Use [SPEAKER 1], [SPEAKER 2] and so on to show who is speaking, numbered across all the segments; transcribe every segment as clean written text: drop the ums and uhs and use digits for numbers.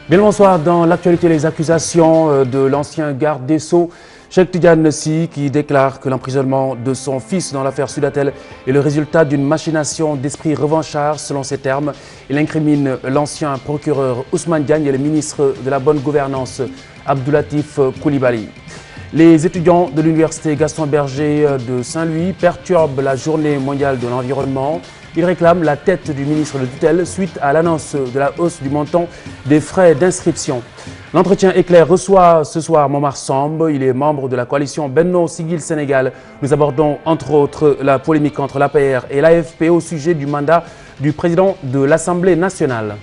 [SPEAKER 1] Bien le bonsoir. Dans l'actualité, les accusations de l'ancien garde des Sceaux, Cheikh Tidiane Sy, qui déclare que l'emprisonnement de son fils dans l'affaire Sudatel est le résultat d'une machination d'esprit revanchard, selon ses termes. Il incrimine l'ancien procureur Ousmane Diagne et le ministre de la Bonne Gouvernance Abdoulatif Coulibaly. Les étudiants de l'université Gaston Berger de Saint-Louis perturbent la journée mondiale de l'environnement. Ils réclament la tête du ministre de tutelle suite à l'annonce de la hausse du montant des frais d'inscription. L'entretien éclair reçoit ce soir Momar Samb. Il est membre de la coalition Benno Siggil Sénégal. Nous abordons entre autres la polémique entre l'APR et l'AFP au sujet du mandat du président de l'Assemblée nationale.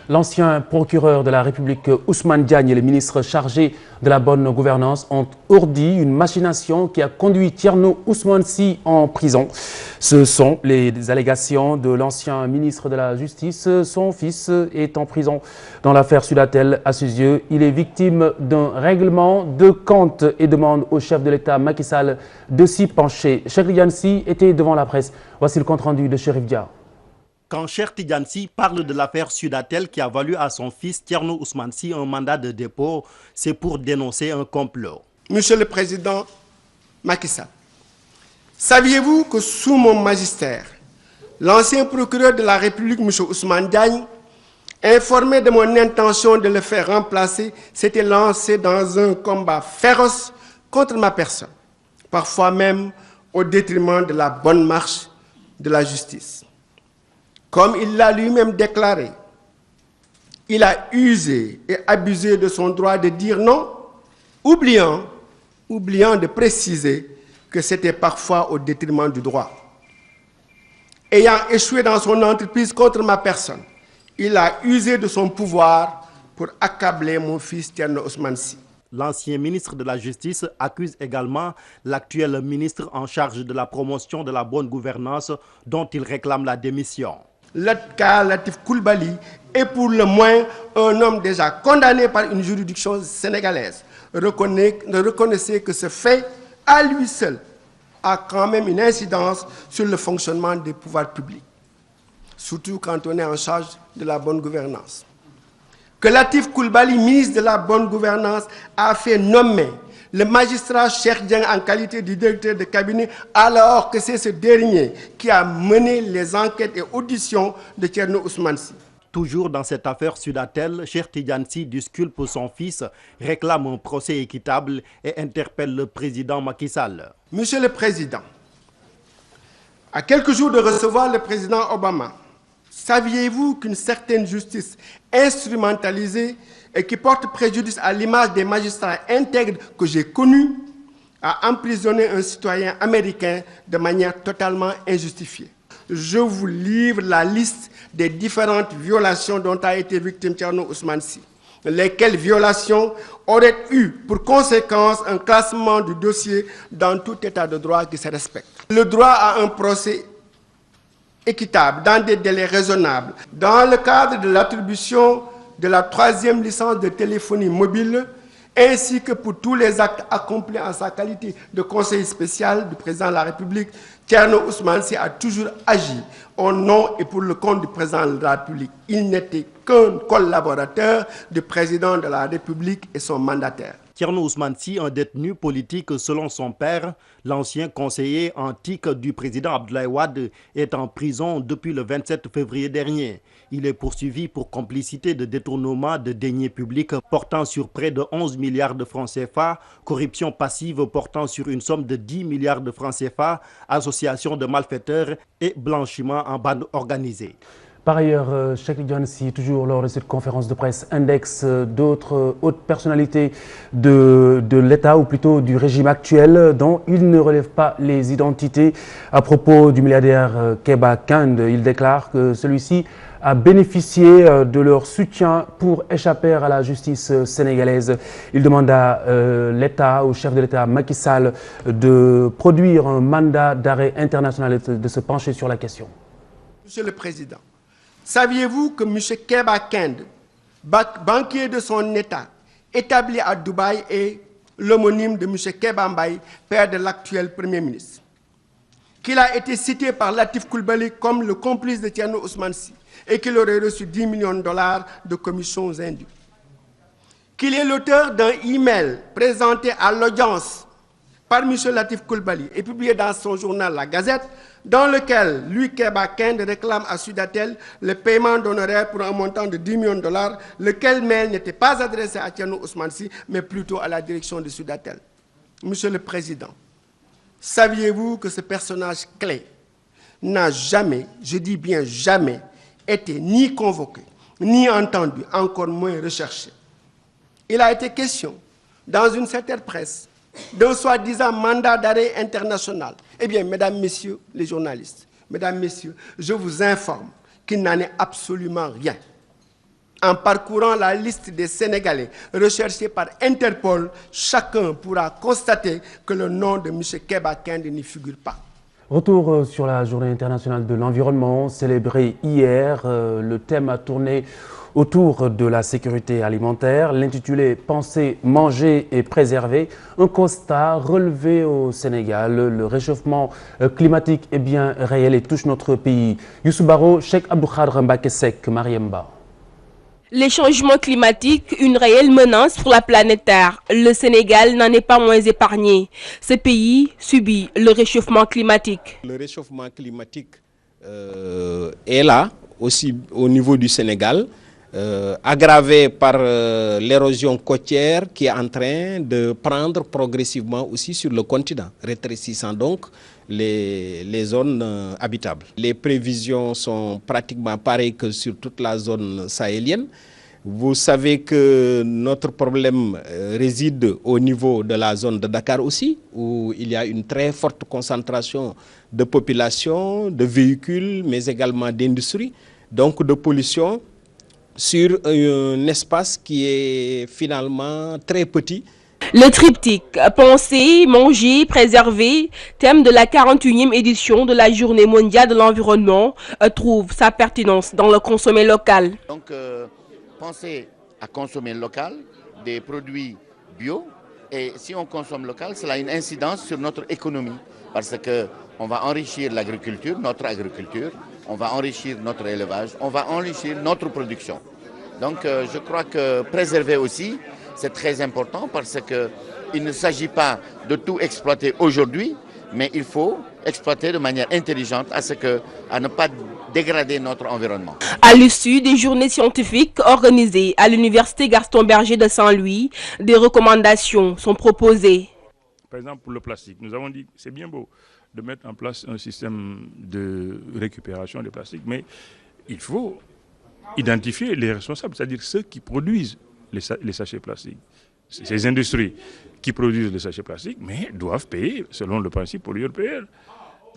[SPEAKER 1] L'ancien procureur de la République Ousmane Diagne et le ministre chargé de la bonne gouvernance ont ourdi une machination qui a conduit Thierno Ousmane Sy en prison. Ce sont les allégations de l'ancien ministre de la Justice. Son fils est en prison dans l'affaire Sudatel. À ses yeux, il est victime d'un règlement de compte et demande au chef de l'État Macky Sall de s'y pencher. Cheikh Tidiane Sy était devant la presse. Voici le compte-rendu de Chérif Dia.
[SPEAKER 2] Quand Cheikh Tidiane Sy parle de l'affaire Sudatel qui a valu à son fils Thierno Ousmane Sy un mandat de dépôt, c'est pour dénoncer un complot.
[SPEAKER 3] Monsieur le Président Macky Sall, saviez-vous que sous mon magistère, l'ancien procureur de la République, M. Ousmane Diagne, informé de mon intention de le faire remplacer, s'était lancé dans un combat féroce contre ma personne, parfois même au détriment de la bonne marche de la justice. Comme il l'a lui-même déclaré, il a usé et abusé de son droit de dire non, oubliant de préciser que c'était parfois au détriment du droit. Ayant échoué dans son entreprise contre ma personne, il a usé de son pouvoir pour accabler mon fils Thierno Ousmane Sy.
[SPEAKER 2] L'ancien ministre de la Justice accuse également l'actuel ministre en charge de la promotion de la bonne gouvernance dont il réclame la démission.
[SPEAKER 3] Abdoulatif Coulibaly est pour le moins un homme déjà condamné par une juridiction sénégalaise. Reconnaissez que ce fait, à lui seul, a quand même une incidence sur le fonctionnement des pouvoirs publics, surtout quand on est en charge de la bonne gouvernance. Que Latif Coulibaly, ministre de la bonne gouvernance, a fait nommer le magistrat Cheikh Dieng en qualité de directeur de cabinet, alors que c'est ce dernier qui a mené les enquêtes et auditions de Thierno Ousmane Sy.
[SPEAKER 2] Toujours dans cette affaire Sudatel, Cheikh Tidiane Sy disculpe son fils, réclame un procès équitable et interpelle le président Macky Sall.
[SPEAKER 3] Monsieur le Président, à quelques jours de recevoir le président Obama, saviez-vous qu'une certaine justice instrumentalisée et qui porte préjudice à l'image des magistrats intègres que j'ai connus a emprisonné un citoyen américain de manière totalement injustifiée? Je vous livre la liste des différentes violations dont a été victime Thierno Ousmane Sy, lesquelles violations auraient eu pour conséquence un classement du dossier dans tout état de droit qui se respecte. Le droit à un procès équitable, dans des délais raisonnables, dans le cadre de l'attribution de la 3e licence de téléphonie mobile, ainsi que pour tous les actes accomplis en sa qualité de conseiller spécial du président de la République, Thierno Ousmane Sy a toujours agi au nom et pour le compte du président de la République. Il n'était qu'un collaborateur du président de la République et son mandataire.
[SPEAKER 2] Thierno Ousmane Sy, un détenu politique selon son père, l'ancien conseiller antique du président Abdoulaye Wade, est en prison depuis le 27 février dernier. Il est poursuivi pour complicité de détournement de deniers publics portant sur près de 11 milliards de francs CFA, corruption passive portant sur une somme de 10 milliards de francs CFA, association de malfaiteurs et blanchiment en bande organisée.
[SPEAKER 1] Par ailleurs, Cheikh Tidiane Sy, toujours lors de cette conférence de presse, indexe d'autres hautes personnalités de l'État, ou plutôt du régime actuel, dont il ne relève pas les identités. À propos du milliardaire Keba Kand, il déclare que celui-ci a bénéficié de leur soutien pour échapper à la justice sénégalaise. Il demande à l'État, au chef de l'État Macky Sall, de produire un mandat d'arrêt international et de se pencher sur la question.
[SPEAKER 3] Monsieur le Président, saviez-vous que M. Keba Kand, banquier de son État, établi à Dubaï, est l'homonyme de M. Keba Mbaye, père de l'actuel Premier ministre? qu'il a été cité par Latif Coulibaly comme le complice de Thierno Ousmane Sy et qu'il aurait reçu 10 millions de dollars de commissions indues. Qu'il est l'auteur d'un email présenté à l'audience par M. Latif Coulibaly et publié dans son journal La Gazette, dans lequel lui, Keba Kende, réclame à Sudatel le paiement d'honoraires pour un montant de 10 millions de dollars, lequel mail n'était pas adressé à Thierno Ousmane Sy, mais plutôt à la direction de Sudatel. Monsieur le Président, saviez-vous que ce personnage clé n'a jamais, je dis bien jamais, été ni convoqué, ni entendu, encore moins recherché? Il a été question, dans une certaine presse, d'un soi-disant mandat d'arrêt international. Eh bien, mesdames, messieurs les journalistes, mesdames, messieurs, je vous informe qu'il n'en est absolument rien. En parcourant la liste des Sénégalais recherchés par Interpol, chacun pourra constater que le nom de M. Keba Kende n'y figure pas.
[SPEAKER 1] Retour sur la Journée internationale de l'environnement, célébrée hier. Le thème a tourné autour de la sécurité alimentaire. L'intitulé « Penser, manger et préserver », un constat relevé au Sénégal. Le réchauffement climatique est bien réel et touche notre pays. Youssou Baro, Cheikh Abdou Khadre Mbacké Seck, Mariemba.
[SPEAKER 4] Les changements climatiques, une réelle menace pour la planète Terre. Le Sénégal n'en est pas moins épargné. Ce pays subit le réchauffement climatique.
[SPEAKER 5] Le réchauffement climatique est là, aussi au niveau du Sénégal, aggravé par l'érosion côtière qui est en train de prendre progressivement aussi sur le continent, rétrécissant donc les zones habitables. Les prévisions sont pratiquement pareilles que sur toute la zone sahélienne. Vous savez que notre problème réside au niveau de la zone de Dakar aussi, où il y a une très forte concentration de population, de véhicules, mais également d'industrie, donc de pollution, sur un espace qui est finalement très petit.
[SPEAKER 4] Le triptyque « Penser, manger, préserver », thème de la 41e édition de la Journée mondiale de l'environnement, trouve sa pertinence dans le consommer local.
[SPEAKER 6] Donc, penser à consommer local, des produits bio, et si on consomme local, cela a une incidence sur notre économie, parce qu'on va enrichir l'agriculture, notre agriculture, on va enrichir notre élevage, on va enrichir notre production. Donc je crois que préserver aussi, c'est très important parce qu'il ne s'agit pas de tout exploiter aujourd'hui, mais il faut exploiter de manière intelligente à ne pas dégrader notre environnement.
[SPEAKER 4] À l'issue des journées scientifiques organisées à l'Université Gaston Berger de Saint-Louis, des recommandations sont proposées.
[SPEAKER 7] Par exemple, pour le plastique, nous avons dit que c'est bien beau de mettre en place un système de récupération des plastiques, mais il faut identifier les responsables, c'est-à-dire ceux qui produisent les sachets plastiques. Ces industries qui produisent les sachets plastiques, mais doivent payer selon le principe pollueur-payeur.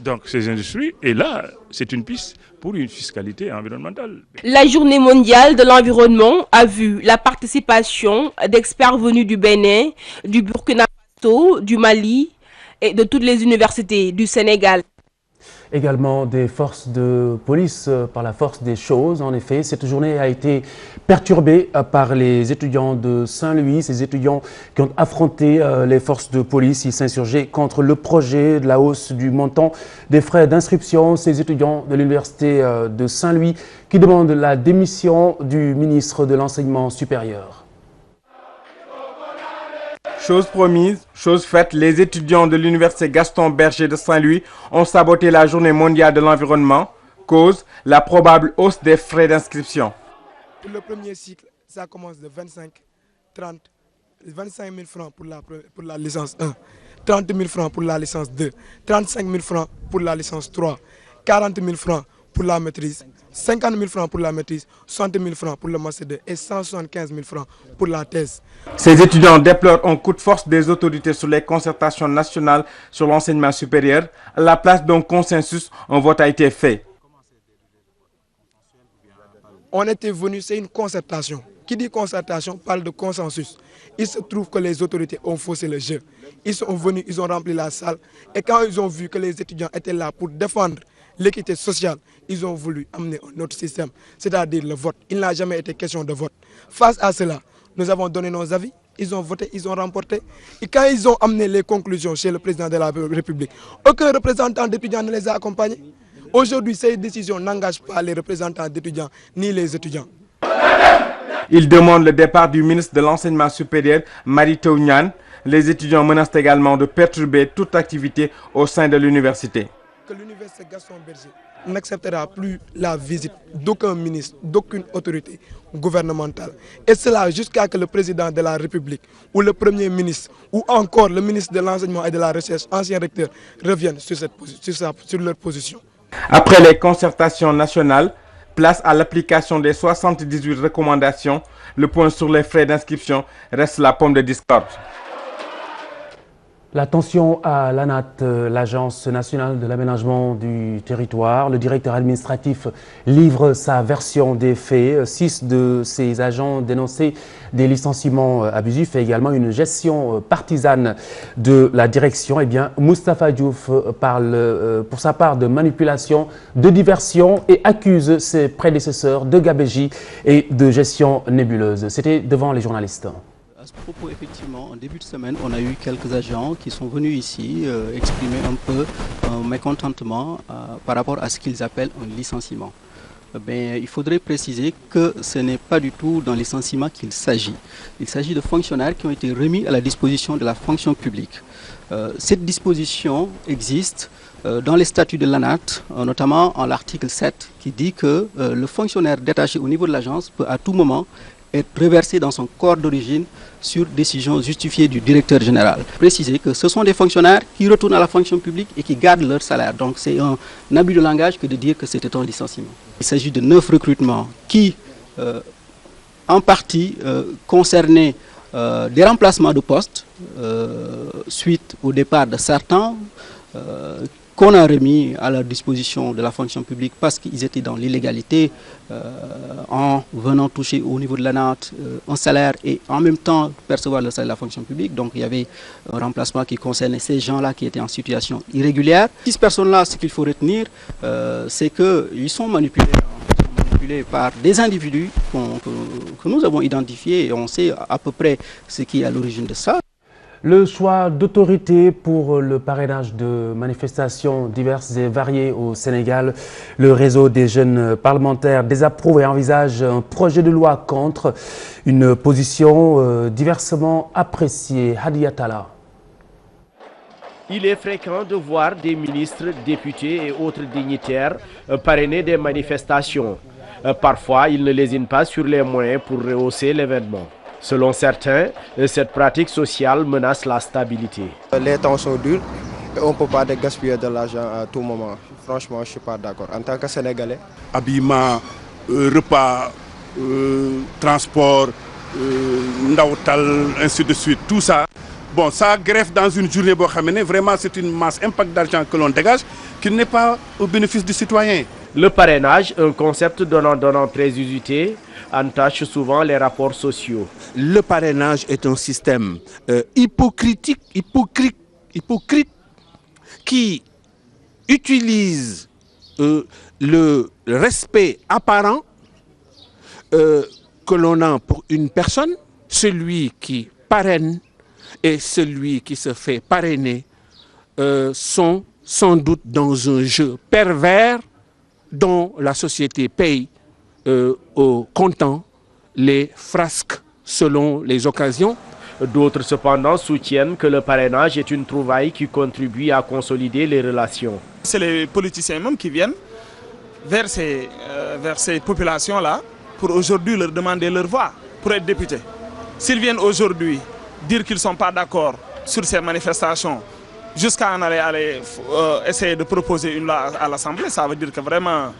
[SPEAKER 7] Donc ces industries, et là, c'est une piste pour une fiscalité environnementale.
[SPEAKER 4] La Journée mondiale de l'environnement a vu la participation d'experts venus du Bénin, du Burkina Faso, du Mali et de toutes les universités du Sénégal.
[SPEAKER 1] Également des forces de police par la force des choses. En effet, cette journée a été perturbée par les étudiants de Saint-Louis, ces étudiants qui ont affronté les forces de police. Ils s'insurgeaient contre le projet de la hausse du montant des frais d'inscription. Ces étudiants de l'université de Saint-Louis qui demandent la démission du ministre de l'Enseignement supérieur.
[SPEAKER 8] Chose promise, chose faite, les étudiants de l'université Gaston Berger de Saint-Louis ont saboté la journée mondiale de l'environnement. Cause, la probable hausse des frais d'inscription.
[SPEAKER 9] Pour le premier cycle, ça commence de 25 000 francs pour la licence 1, 30 000 francs pour la licence 2, 35 000 francs pour la licence 3, 40 000 francs pour la maîtrise, 50 000 francs pour la maîtrise, 60 000 francs pour le master 2 et 175 000 francs pour la thèse.
[SPEAKER 8] Ces étudiants déplorent un coup de force des autorités sur les concertations nationales sur l'enseignement supérieur. À la place d'un consensus, un vote a été fait.
[SPEAKER 9] On était venu, c'est une concertation. Qui dit concertation parle de consensus. Il se trouve que les autorités ont faussé le jeu. Ils sont venus, ils ont rempli la salle et quand ils ont vu que les étudiants étaient là pour défendre l'équité sociale, ils ont voulu amener un autre système, c'est-à-dire le vote. Il n'a jamais été question de vote. Face à cela, nous avons donné nos avis ils ont voté, ils ont remporté. Et quand ils ont amené les conclusions chez le président de la République, aucun représentant d'étudiants ne les a accompagnés. Aujourd'hui, ces décisions n'engagent pas les représentants d'étudiants ni les étudiants.
[SPEAKER 8] Il demande le départ du ministre de l'Enseignement supérieur, Mary Teuw Niane. Les étudiants menacent également de perturber toute activité au sein de l'université.
[SPEAKER 9] Que l'université Gaston Berger n'acceptera plus la visite d'aucun ministre, d'aucune autorité gouvernementale. Et cela jusqu'à ce que le président de la République ou le premier ministre ou encore le ministre de l'Enseignement et de la Recherche, ancien recteur, reviennent sur leur position.
[SPEAKER 8] Après les concertations nationales, place à l'application des 78 recommandations. Le point sur les frais d'inscription reste la pomme de discorde.
[SPEAKER 1] L'attention à l'ANAT, l'Agence nationale de l'aménagement du territoire. Le directeur administratif livre sa version des faits. 6 de ses agents dénonçaient des licenciements abusifs et également une gestion partisane de la direction. Eh bien, Moustapha Diouf parle pour sa part de manipulation, de diversion et accuse ses prédécesseurs de gabegie et de gestion nébuleuse. C'était devant les journalistes.
[SPEAKER 10] À ce propos, effectivement, en début de semaine, on a eu quelques agents qui sont venus ici exprimer un peu un mécontentement par rapport à ce qu'ils appellent un licenciement. Il faudrait préciser que ce n'est pas du tout d'un licenciement qu'il s'agit. Il s'agit de fonctionnaires qui ont été remis à la disposition de la fonction publique. Cette disposition existe dans les statuts de l'ANAT, notamment en l'article 7, qui dit que le fonctionnaire détaché au niveau de l'agence peut à tout moment être reversé dans son corps d'origine sur décision justifiée du directeur général. Préciser que ce sont des fonctionnaires qui retournent à la fonction publique et qui gardent leur salaire. Donc c'est un abus de langage que de dire que c'était un licenciement. Il s'agit de 9 recrutements qui, en partie, concernaient des remplacements de postes suite au départ de certains qu'on a remis à la disposition de la fonction publique parce qu'ils étaient dans l'illégalité en venant toucher au niveau de l'ANAT un salaire et en même temps percevoir le salaire de la fonction publique. Donc il y avait un remplacement qui concernait ces gens-là qui étaient en situation irrégulière. 6 personnes-là, ce qu'il faut retenir, c'est qu'ils sont manipulés par des individus que nous avons identifiés et on sait à peu près ce qui est à l'origine de ça.
[SPEAKER 1] Le choix d'autorité pour le parrainage de manifestations diverses et variées au Sénégal. Le réseau des jeunes parlementaires désapprouve et envisage un projet de loi contre une position diversement appréciée. Hadia Talla.
[SPEAKER 11] Il est fréquent de voir des ministres, députés et autres dignitaires parrainer des manifestations. Parfois, ils ne lésinent pas sur les moyens pour rehausser l'événement. Selon certains, cette pratique sociale menace la stabilité.
[SPEAKER 12] Les temps sont durs et on ne peut pas gaspiller de l'argent à tout moment. Franchement, je ne suis pas d'accord. En tant que Sénégalais.
[SPEAKER 13] Habillement, repas, transport, ndawtal, ainsi de suite, tout ça. Bon, ça greffe dans une journée, vraiment c'est une masse impact d'argent que l'on dégage qui n'est pas au bénéfice du citoyen.
[SPEAKER 11] Le parrainage, un concept donnant très usité, entache souvent les rapports sociaux.
[SPEAKER 14] Le parrainage est un système hypocrite qui utilise le respect apparent que l'on a pour une personne. Celui qui parraine et celui qui se fait parrainer sont sans doute dans un jeu pervers dont la société paye au comptant les frasques selon les occasions.
[SPEAKER 11] D'autres cependant soutiennent que le parrainage est une trouvaille qui contribue à consolider les relations.
[SPEAKER 15] C'est les politiciens même qui viennent vers ces populations-là pour aujourd'hui leur demander leur voix pour être députés. S'ils viennent aujourd'hui dire qu'ils ne sont pas d'accord sur ces manifestations jusqu'à en aller essayer de proposer une loi à l'Assemblée, ça veut dire que vraiment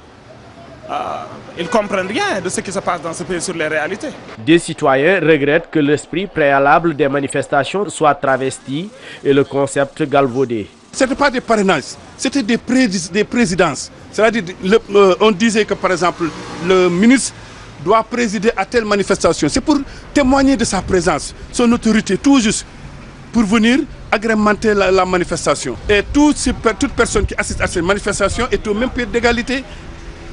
[SPEAKER 15] ils ne comprennent rien de ce qui se passe dans ce pays sur les réalités.
[SPEAKER 11] Des citoyens regrettent que l'esprit préalable des manifestations soit travesti et le concept galvaudé.
[SPEAKER 13] Ce n'était pas des parrainages, c'était des présidences. C'est-à-dire, on disait que par exemple, le ministre doit présider à telle manifestation. C'est pour témoigner de sa présence, son autorité, tout juste pour venir agrémenter la manifestation. Et toute personne qui assiste à cette manifestation est au même pied d'égalité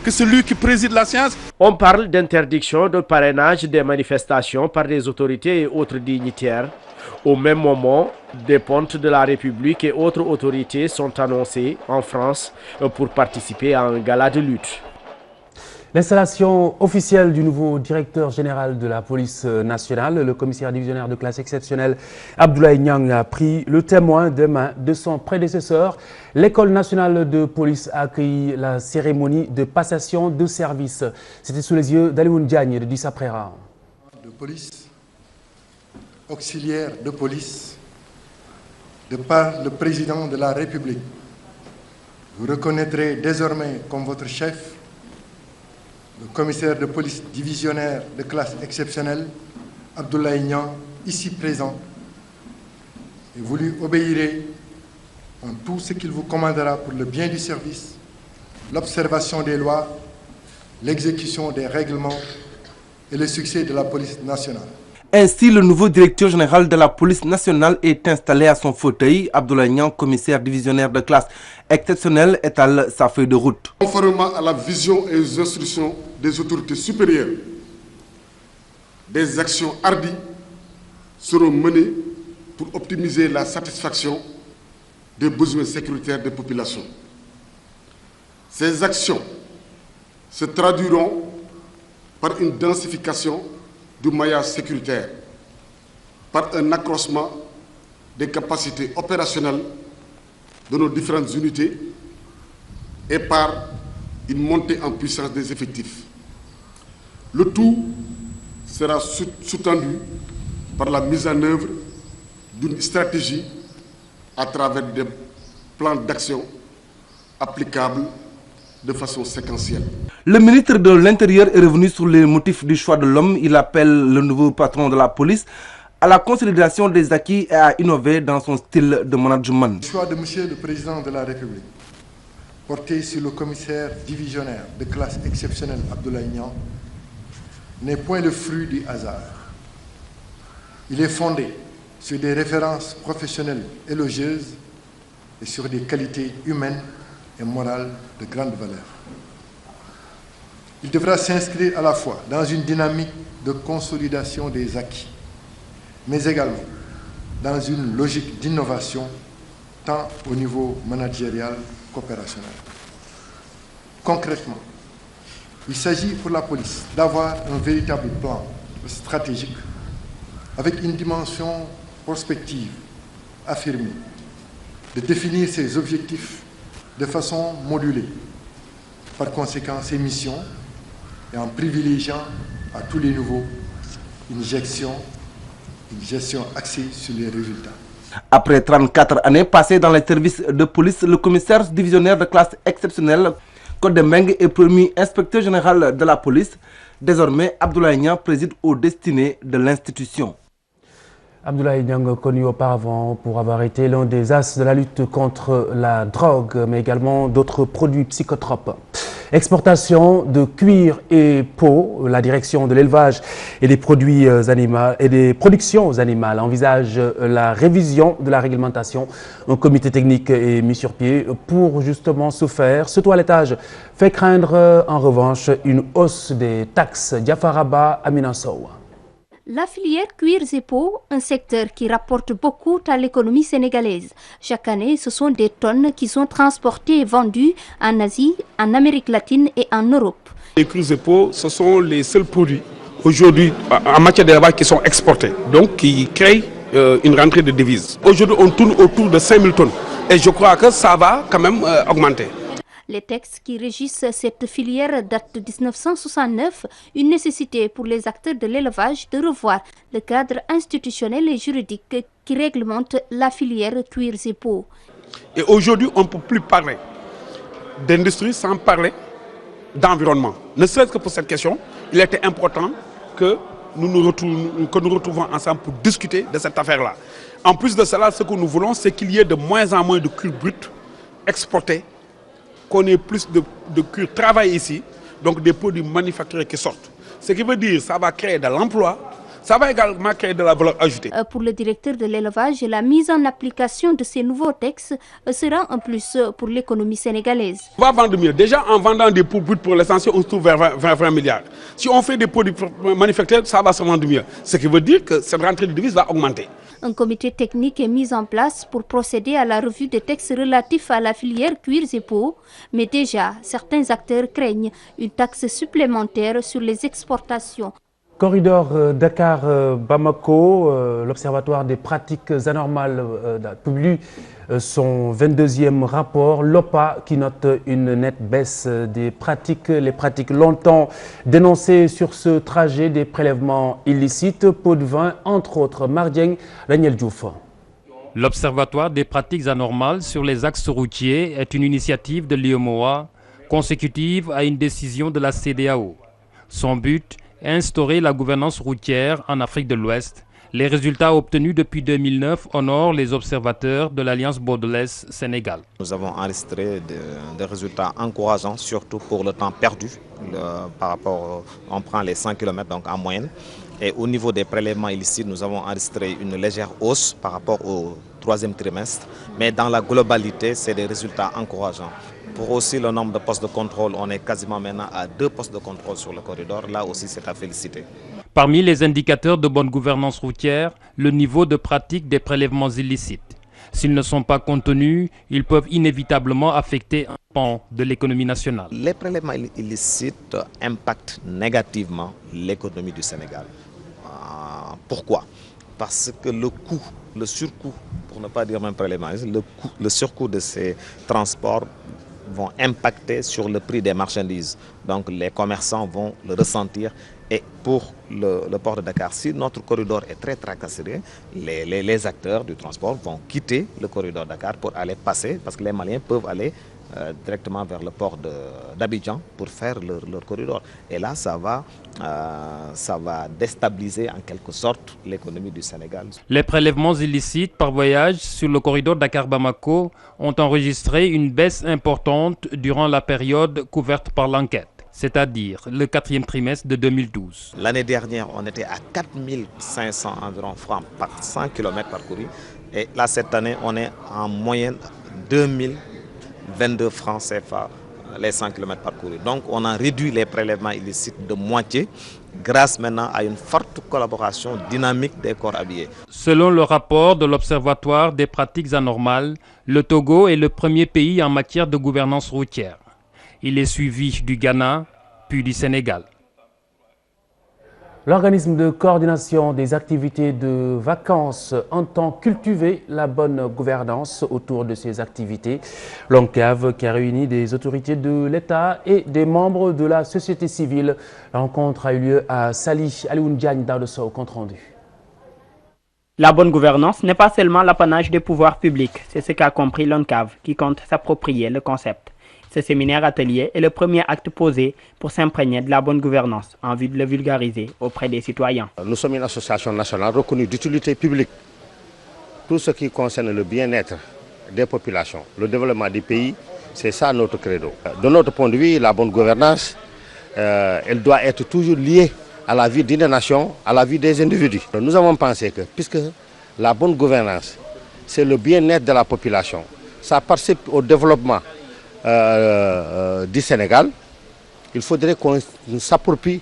[SPEAKER 13] que celui qui préside la séance.
[SPEAKER 11] On parle d'interdiction de parrainage des manifestations par des autorités et autres dignitaires. Au même moment, des pontes de la République et autres autorités sont annoncées en France pour participer à un gala de lutte.
[SPEAKER 1] L'installation officielle du nouveau directeur général de la police nationale, le commissaire divisionnaire de classe exceptionnelle Abdoulaye Niang, a pris le témoin de main de son prédécesseur. L'école nationale de police a accueilli la cérémonie de passation de service. C'était sous les yeux d'Alioune Diagne de Dissa Préra.
[SPEAKER 16] De police, auxiliaire de police, de par le président de la République, vous reconnaîtrez désormais comme votre chef le commissaire de police divisionnaire de classe exceptionnelle, Abdoulaye Niang, ici présent, et vous lui obéirez en tout ce qu'il vous commandera pour le bien du service, l'observation des lois, l'exécution des règlements et le succès de la police nationale.
[SPEAKER 17] Ainsi, le nouveau directeur général de la police nationale est installé à son fauteuil. Abdoulaye Niang, commissaire divisionnaire de classe exceptionnelle, étale sa feuille de route.
[SPEAKER 18] Conformément à la vision et aux instructions des autorités supérieures, des actions hardies seront menées pour optimiser la satisfaction des besoins sécuritaires des populations. Ces actions se traduiront par une densification du maillage sécuritaire, par un accroissement des capacités opérationnelles de nos différentes unités et par une montée en puissance des effectifs. Le tout sera sous-tendu par la mise en œuvre d'une stratégie à travers des plans d'action applicables de façon séquentielle.
[SPEAKER 17] Le ministre de l'Intérieur est revenu sur les motifs du choix de l'homme. Il appelle le nouveau patron de la police à la consolidation des acquis et à innover dans son style de management.
[SPEAKER 16] Le choix de Monsieur le Président de la République, porté sur le commissaire divisionnaire de classe exceptionnelle Abdoulaye Niang, n'est point le fruit du hasard. Il est fondé sur des références professionnelles élogieuses et sur des qualités humaines et morale de grande valeur. Il devra s'inscrire à la fois dans une dynamique de consolidation des acquis, mais également dans une logique d'innovation tant au niveau managérial qu'opérationnel. Concrètement, il s'agit pour la police d'avoir un véritable plan stratégique avec une dimension prospective affirmée, de définir ses objectifs de façon modulée, par conséquent ses missions, et en privilégiant à tous les niveaux une gestion axée sur les résultats.
[SPEAKER 17] Après 34 années passées dans les services de police, le commissaire divisionnaire de classe exceptionnelle Kodemeng est promu inspecteur général de la police. Désormais, Abdoulaye Niang préside aux destinées de l'institution.
[SPEAKER 1] Abdoulaye Niang, connu auparavant pour avoir été l'un des as de la lutte contre la drogue, mais également d'autres produits psychotropes. Exportation de cuir et peau, la direction de l'élevage et des produits animaux et des productions animales envisage la révision de la réglementation. Un comité technique est mis sur pied pour justement ce faire. Ce toilettage fait craindre en revanche une hausse des taxes. Diafaraba Aminasow.
[SPEAKER 19] La filière cuirs et peaux, un secteur qui rapporte beaucoup à l'économie sénégalaise. Chaque année, ce sont des tonnes qui sont transportées et vendues en Asie, en Amérique latine et en Europe.
[SPEAKER 20] Les cuirs et peaux, ce sont les seuls produits aujourd'hui en matière d'élevage qui sont exportés, donc qui créent une rentrée de devises. Aujourd'hui, on tourne autour de 5000 tonnes et je crois que ça va quand même augmenter.
[SPEAKER 19] Les textes qui régissent cette filière datent de 1969, une nécessité pour les acteurs de l'élevage de revoir le cadre institutionnel et juridique qui réglemente la filière cuirs et peaux.
[SPEAKER 20] Et aujourd'hui, on ne peut plus parler d'industrie sans parler d'environnement. Ne serait-ce que pour cette question, il était important que nous retrouvons ensemble pour discuter de cette affaire-là. En plus de cela, ce que nous voulons, c'est qu'il y ait de moins en moins de cuir brut exporté, qu'on ait plus de cuir travail ici, donc des produits manufacturés qui sortent. Ce qui veut dire que ça va créer de l'emploi, Ça va également créer de la valeur ajoutée.
[SPEAKER 19] Pour le directeur de l'élevage, la mise en application de ces nouveaux textes sera un plus pour l'économie sénégalaise.
[SPEAKER 20] On va vendre mieux. Déjà, en vendant des produits pour l'essentiel, on se trouve vers 20 milliards. Si on fait des produits manufacturés, ça va se vendre mieux. Ce qui veut dire que cette rentrée de devises va augmenter.
[SPEAKER 19] Un comité technique est mis en place pour procéder à la revue des textes relatifs à la filière cuirs et peaux. Mais déjà, certains acteurs craignent une taxe supplémentaire sur les exportations.
[SPEAKER 1] Corridor Dakar-Bamako, l'Observatoire des pratiques anormales publie son 22e rapport, l'OPA, qui note une nette baisse des pratiques, les pratiques longtemps dénoncées sur ce trajet des prélèvements illicites, pots de vin, entre autres. Mardieng, Daniel Diouf.
[SPEAKER 21] L'Observatoire des pratiques anormales sur les axes routiers est une initiative de l'UEMOA consécutive à une décision de la CEDEAO. Son but, instaurer la gouvernance routière en Afrique de l'Ouest. Les résultats obtenus depuis 2009 honorent les observateurs de l'Alliance bordelaise Sénégal.
[SPEAKER 22] Nous avons enregistré des résultats encourageants, surtout pour le temps perdu. Par rapport, on prend les 100 km donc en moyenne. Et au niveau des prélèvements illicites, nous avons enregistré une légère hausse par rapport au troisième trimestre. Mais dans la globalité, c'est des résultats encourageants. Pour aussi le nombre de postes de contrôle, on est quasiment maintenant à 2 postes de contrôle sur le corridor. Là aussi, c'est à féliciter.
[SPEAKER 21] Parmi les indicateurs de bonne gouvernance routière, le niveau de pratique des prélèvements illicites. S'ils ne sont pas contenus, ils peuvent inévitablement affecter un pan de l'économie nationale.
[SPEAKER 22] Les prélèvements illicites impactent négativement l'économie du Sénégal. Pourquoi? Parce que le coût, le surcoût, pour ne pas dire même prélèvement, le surcoût de ces transports vont impacter sur le prix des marchandises. Donc les commerçants vont le ressentir. Et pour le port de Dakar, si notre corridor est très tracassé, les acteurs du transport vont quitter le corridor Dakar pour aller passer, parce que les Maliens peuvent aller directement vers le port d'Abidjan pour faire leur corridor. Et là, ça va déstabiliser en quelque sorte l'économie du Sénégal.
[SPEAKER 21] Les prélèvements illicites par voyage sur le corridor Dakar-Bamako ont enregistré une baisse importante durant la période couverte par l'enquête, c'est-à-dire le 4e trimestre de 2012.
[SPEAKER 22] L'année dernière, on était à 4500 environ francs par 100 km parcourus. Et là, cette année, on est en moyenne 2022 francs CFA les 100 km parcourus. Donc, on a réduit les prélèvements illicites de moitié grâce maintenant à une forte collaboration dynamique des corps habillés.
[SPEAKER 21] Selon le rapport de l'Observatoire des pratiques anormales, le Togo est le premier pays en matière de gouvernance routière. Il est suivi du Ghana, puis du Sénégal.
[SPEAKER 1] L'organisme de coordination des activités de vacances entend cultiver la bonne gouvernance autour de ces activités. L'ONCAV, qui a réuni des autorités de l'État et des membres de la société civile. La rencontre a eu lieu à Sali. Alioune Diagne dans le compte rendu.
[SPEAKER 23] La bonne gouvernance n'est pas seulement l'apanage des pouvoirs publics, c'est ce qu'a compris l'ONCAV, qui compte s'approprier le concept. Ce séminaire atelier est le premier acte posé pour s'imprégner de la bonne gouvernance en vue de le vulgariser auprès des citoyens.
[SPEAKER 24] Nous sommes une association nationale reconnue d'utilité publique. Tout ce qui concerne le bien-être des populations, le développement du pays, c'est ça notre credo. De notre point de vue, la bonne gouvernance, elle doit être toujours liée à la vie d'une nation, à la vie des individus. Nous avons pensé que, puisque la bonne gouvernance, c'est le bien-être de la population, ça participe au développement du Sénégal, il faudrait qu'on s'approprie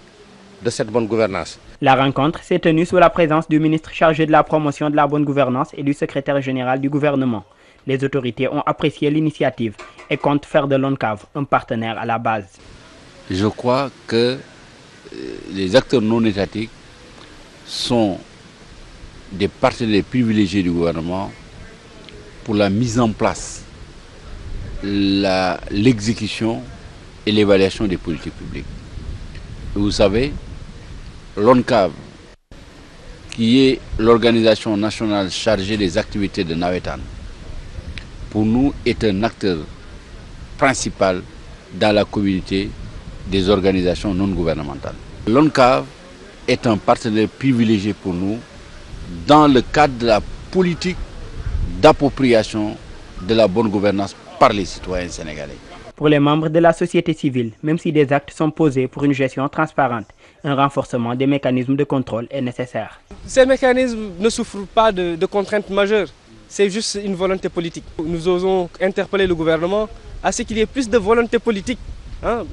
[SPEAKER 24] de cette bonne gouvernance.
[SPEAKER 23] La rencontre s'est tenue sous la présence du ministre chargé de la promotion de la bonne gouvernance et du secrétaire général du gouvernement. Les autorités ont apprécié l'initiative et comptent faire de l'ONCAV un partenaire à la base.
[SPEAKER 25] Je crois que les acteurs non étatiques sont des partenaires privilégiés du gouvernement pour la mise en place, l'exécution et l'évaluation des politiques publiques. Vous savez, l'ONCAV, qui est l'organisation nationale chargée des activités de Nawetan, pour nous est un acteur principal dans la communauté des organisations non gouvernementales. L'ONCAV est un partenaire privilégié pour nous dans le cadre de la politique d'appropriation de la bonne gouvernance par les citoyens sénégalais.
[SPEAKER 23] Pour les membres de la société civile, même si des actes sont posés pour une gestion transparente, un renforcement des mécanismes de contrôle est nécessaire.
[SPEAKER 2] Ces mécanismes ne souffrent pas de contraintes majeures, c'est juste une volonté politique. Nous osons interpeller le gouvernement à ce qu'il y ait plus de volonté politique,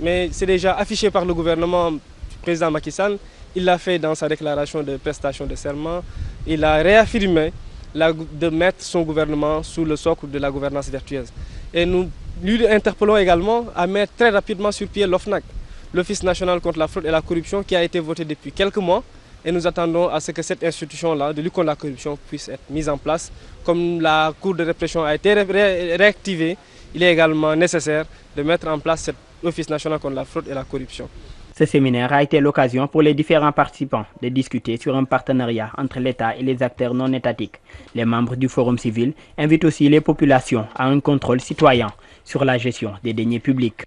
[SPEAKER 2] mais c'est déjà affiché par le gouvernement du président Macky Sall. Il l'a fait dans sa déclaration de prestation de serment. Il a réaffirmé de mettre son gouvernement sous le socle de la gouvernance vertueuse. Et nous lui interpellons également à mettre très rapidement sur pied l'OFNAC, l'Office national contre la fraude et la corruption, qui a été voté depuis quelques mois. Et nous attendons à ce que cette institution-là, de lutte contre la corruption, puisse être mise en place. Comme la Cour de répression a été réactivée, il est également nécessaire de mettre en place cet Office national contre la fraude et la corruption.
[SPEAKER 23] Ce séminaire a été l'occasion pour les différents participants de discuter sur un partenariat entre l'État et les acteurs non étatiques. Les membres du Forum civil invitent aussi les populations à un contrôle citoyen sur la gestion des deniers publics.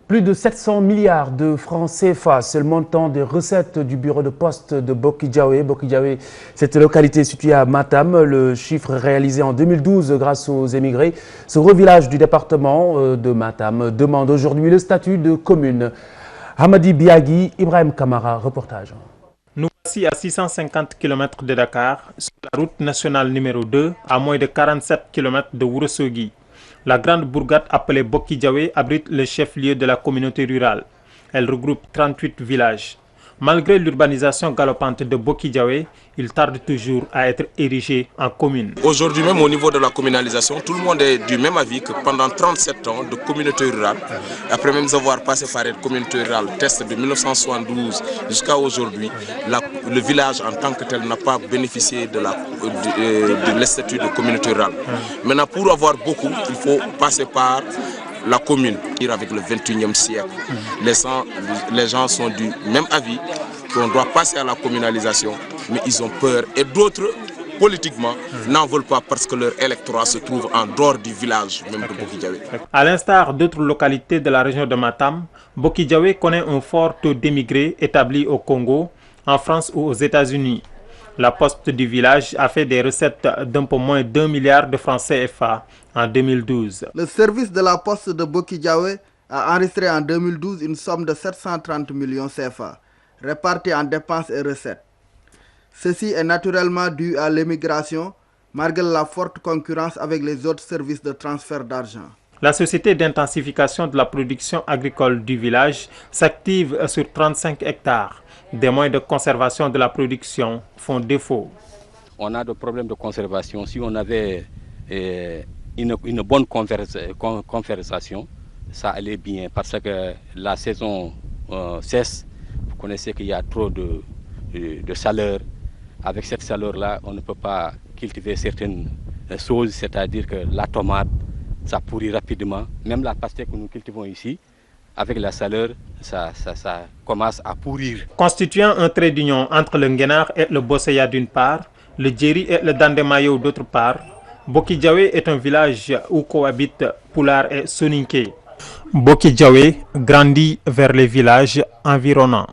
[SPEAKER 1] Plus de 700 milliards de francs CFA, c'est le montant des recettes du bureau de poste de Boki-Diawé. Boki-Diawé, cette localité située à Matam, le chiffre réalisé en 2012 grâce aux émigrés. Ce gros village du département de Matam demande aujourd'hui le statut de commune. Hamadi Biagui, Ibrahim Kamara, reportage.
[SPEAKER 3] Nous voici à 650 km de Dakar, sur la route nationale numéro 2, à moins de 47 km de Ourossogui. La grande bourgade appelée Boki-Diawé abrite le chef-lieu de la communauté rurale. Elle regroupe 38 villages. Malgré l'urbanisation galopante de Boki-Diawé, il tarde toujours à être érigé en commune.
[SPEAKER 5] Aujourd'hui même au niveau de la communalisation, tout le monde est du même avis que pendant 37 ans de communauté rurale, après même avoir passé par une communauté rurale test de 1972 jusqu'à aujourd'hui, le village en tant que tel n'a pas bénéficié de l'statut de communauté rurale. Maintenant, pour avoir beaucoup, il faut passer par la commune. Avec le 21e siècle, les gens sont du même avis qu'on doit passer à la communalisation, mais ils ont peur. Et d'autres, politiquement, n'en veulent pas parce que leur électorat se trouve en dehors du village même de Boki-Diawé.
[SPEAKER 3] À l'instar d'autres localités de la région de Matam, Boki-Diawé connaît un fort taux d'émigrés établis au Congo, en France ou aux États-Unis. La poste du village a fait des recettes d'un peu moins d'1 milliard de francs CFA en 2012.
[SPEAKER 6] Le service de la poste de Boki-Diawé a enregistré en 2012 une somme de 730 millions CFA, répartie en dépenses et recettes. Ceci est naturellement dû à l'émigration, malgré la forte concurrence avec les autres services de transfert d'argent.
[SPEAKER 3] La société d'intensification de la production agricole du village s'active sur 35 hectares. Des moyens de conservation de la production font défaut.
[SPEAKER 7] On a des problèmes de conservation. Si on avait une bonne conversation, ça allait bien parce que la saison cesse. Vous connaissez qu'il y a trop de chaleur. Avec cette chaleur-là, on ne peut pas cultiver certaines choses, c'est-à-dire que la tomate, ça pourrit rapidement. Même la pastèque que nous cultivons ici, avec la chaleur, ça commence à pourrir.
[SPEAKER 3] Constituant un trait d'union entre le Nguénar et le Bosseya d'une part, le Djeri et le Dandemayo d'autre part, Boki-Diawé est un village où cohabitent Pulaar et Soninké. Boki-Diawé grandit vers les villages environnants.